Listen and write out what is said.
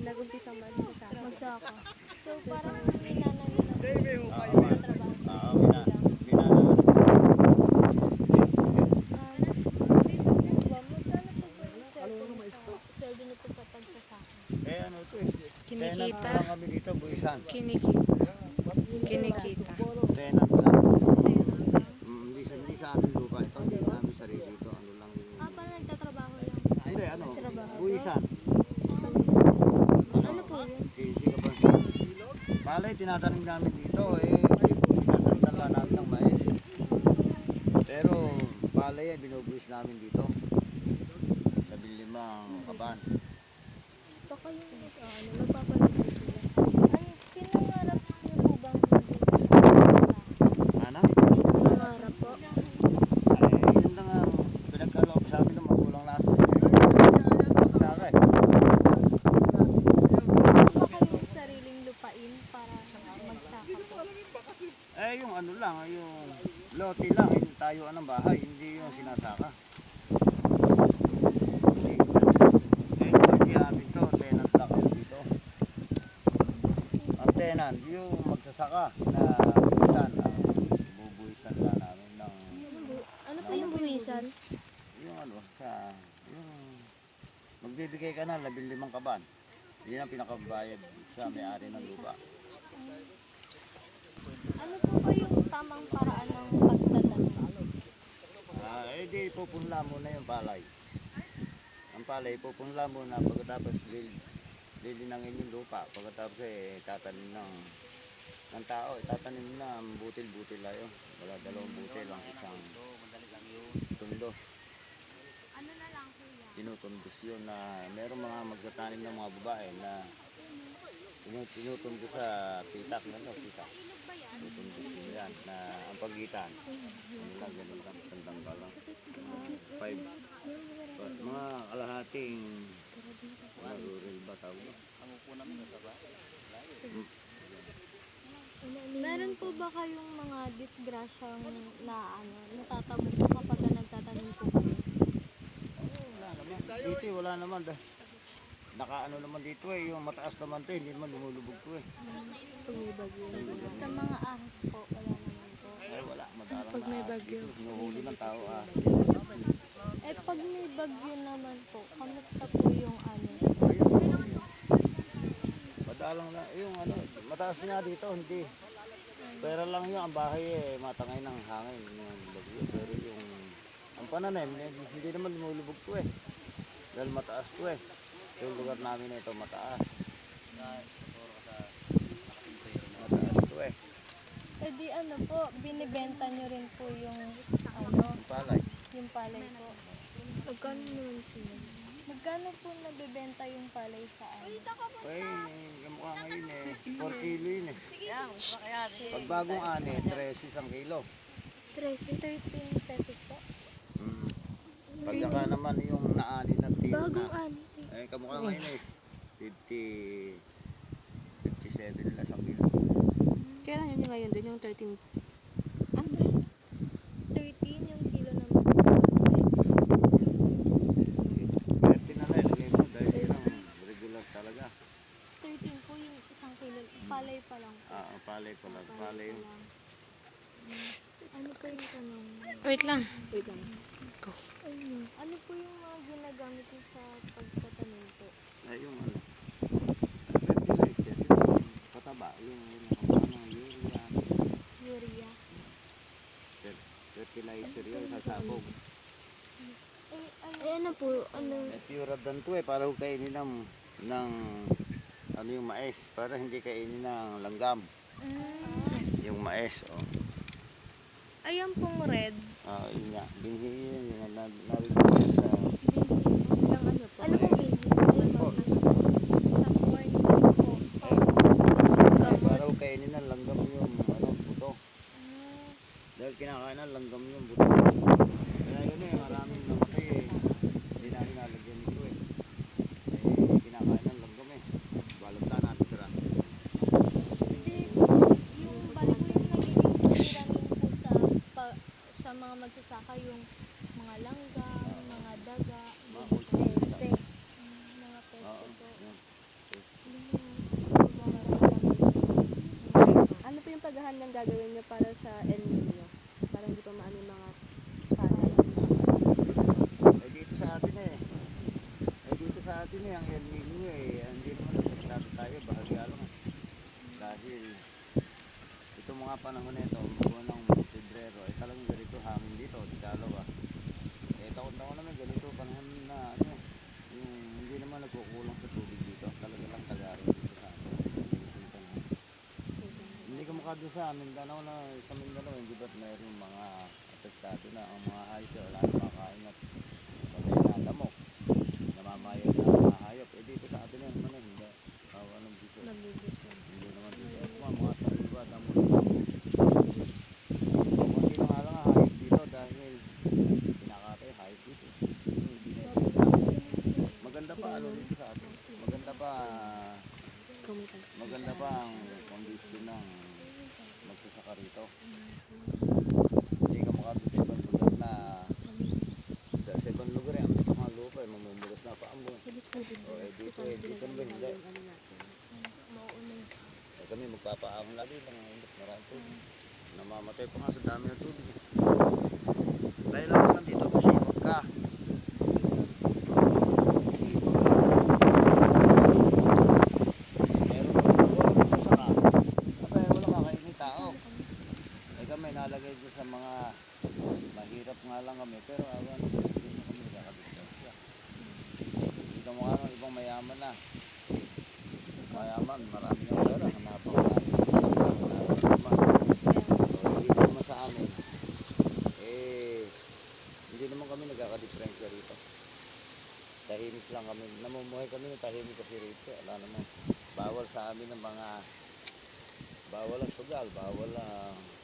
nag-umpisa magsaka. So parang minana nila po Oo, sa trabaho. Magkano po ba yung sweldo niyo po sa pagsasaka? Eh ano to eh. Tenant Kinikita. lang kami dito, buwisan. Kinikita. Kinikita. Tenant lang. Hindi sa amin lupa ito, hindi namin sarili ito. Ano lang yung... Parang nagtatrabaho lang. Hindi, ano, buwisan. Ano po yun? Easy ka ba? Palay, tinatanim namin dito eh. Sinasalitan lang namin ng mais. Pero palay eh, binubuwis namin dito. 15 kaban. Baka yung nagpapalit po sila. Ano, pinangarap niyo po bang hindi sa pagsasaka? Ano? Pangarap po. Ay, yun lang ang pinagkaloob sa amin ng magulang natin. Sa akin. Baka kayong sariling lupain para magsaka po. Eh, yung ano lang, yung lote lang, yung tayuan ng bahay, hindi yung sinasaka. Hindi amin to, tenant lang kami dito. Ang tenant, yung magsasaka na buwisan, bubuwisan na namin ng, Ano po yung buwisan? yung ano, yung magbibigay ka na 15 kaban. Yun ang pinakabayad sa may-ari ng lupa. Ano po ba yung tamang paraan ng pagtatanim? Eh di pupunla muna yung palay. Ang palay pupunla muna pagkatapos lilinangin yung lupa. Pagkatapos tatanim ng tao, tatanim na butil-butil lang yun. Wala 2 butil lang, isang tundos. Ano na lang kuya? Tinutundos yun na meron mga magtatanim ng mga babae na tinutundos sa pitak na pitak. Tinutundos yun yan na ang pagitan. Ano lang, ganun lang, sandang ka lang. 5, mga kalahating rural ba tawag ba? Meron po ba kayong mga disgrasyang na natatamo po kapag nagtatanim po kayo? Wala naman. Dito wala naman. Nakaano naman dito yung mataas naman to, hindi naman lumulubog to Pag may bagyo. Sa mga ahas po, wala naman po. Ay wala, madalang Pag may na bagyo. hinuhuli ng tao Pag may bagyo naman po, kamusta po yung ano? madalang na, yung ano, mataas nga dito, hindi. Pero lang yun, ang bahay matangay ng hangin, yung bagyo. Pero yung, ang pananim, hindi naman lumulubog to dahil mataas to yung lugar namin ito mataas. Mataas to Di ano po, binibenta nyo rin po yung ano, palay. yung palay po. Magkano naman po yun? Magkano po nabibenta yung palay sa ano? Yung mukha ngayon 4 kilo yun Pag bagong ani, 13 isang kilo. 13 pesos po. Pag ka naman yung naani ng tilo Bagong na, ano? kamukha ngayon 57 na isang kilo. Kailan yun yung ngayon doon yung 13? 13 yung kilo ng isa. 13 na ilagay mo dahil yun ang regular talaga. 13 po yung isang kilo. Palay pa lang po. Palay pala. Palay yun. Ano po yung tanong? Wait lang. Go. Ano po yung mga ginagamit niyo sa pagtatanim po? Ay, yung ano. Fertilizer. Yung pataba. Yung urea. Urea. Fertilizer yun sa sabog. Ano po? Ano? Pure dan to para kainin ng ano yung mais. Para hindi kainin ng langgam. Yung mais. Ayan pong red. Yun nga. Binhi yun. Yung narinig sa Ilang ano po? Ano po? corn. Sa corn po. Para kainin ng langgam yung buto. Dahil kinakain ng langgam yung buto. Kaya yun maraming namatay hindi na hinalagyan nito kinakain ng langgam balot na natin sila. Kasi yung bali po yung nagiging suliranin po sa mga magsasaka yung mga langgam, mga daga, dahan-dahan yung gagawin nyo para sa El Nino? Para hindi pa maano yung mga palay. Eh dito sa atin dito sa atin ang El Nino hindi naman nagsasabi tayo, bahagya lang. Dahil itong mga panahon na ito, buwan ng Pebrero, ay talagang ganito hangin dito, di dalawa. Taon-taon naman ganito panahon na yung hindi naman nagkukulang sa tubig dito, talaga lang tagaro dito sa atin. Hindi ka mukha doon sa Mindanao sa Mindanao, hindi ba't mayroong mga apektado na ang mga hayop, wala na makain at patay na lamok, namamayag na ang mga hayop. Dito sa atin yan naman hindi. Anong dito? Hindi naman dito. Mga taliwa, damo. Hindi na nga lang hayop dito dahil pinakatay hayop dito. Hindi na ito. Maganda pa dito sa atin. Maganda pa ang kondisyon ng magsasaka rito. Hindi ka makado sa ibang lugar na sa ibang lugar ang mga lupa mamumugas na pa ang buwan. Dito naman hindi. Kami magpapaahon lagi lang marami tubig. Namamatay pa nga sa dami ng tubig. Dahil lang naman dito kasi magka. Nalagay dito sa mga mahirap nga lang kami pero awan hindi na kami nakakabigyan. Hindi ka mukha ng ibang mayaman na marami ng pera napakalaking hindi naman sa amin hindi naman kami nagkakadiferensya rito, tahimik lang kami, namumuhay kami ng tahimik kasi rito wala naman bawal sa amin ng mga bawal ang sugal, bawal ang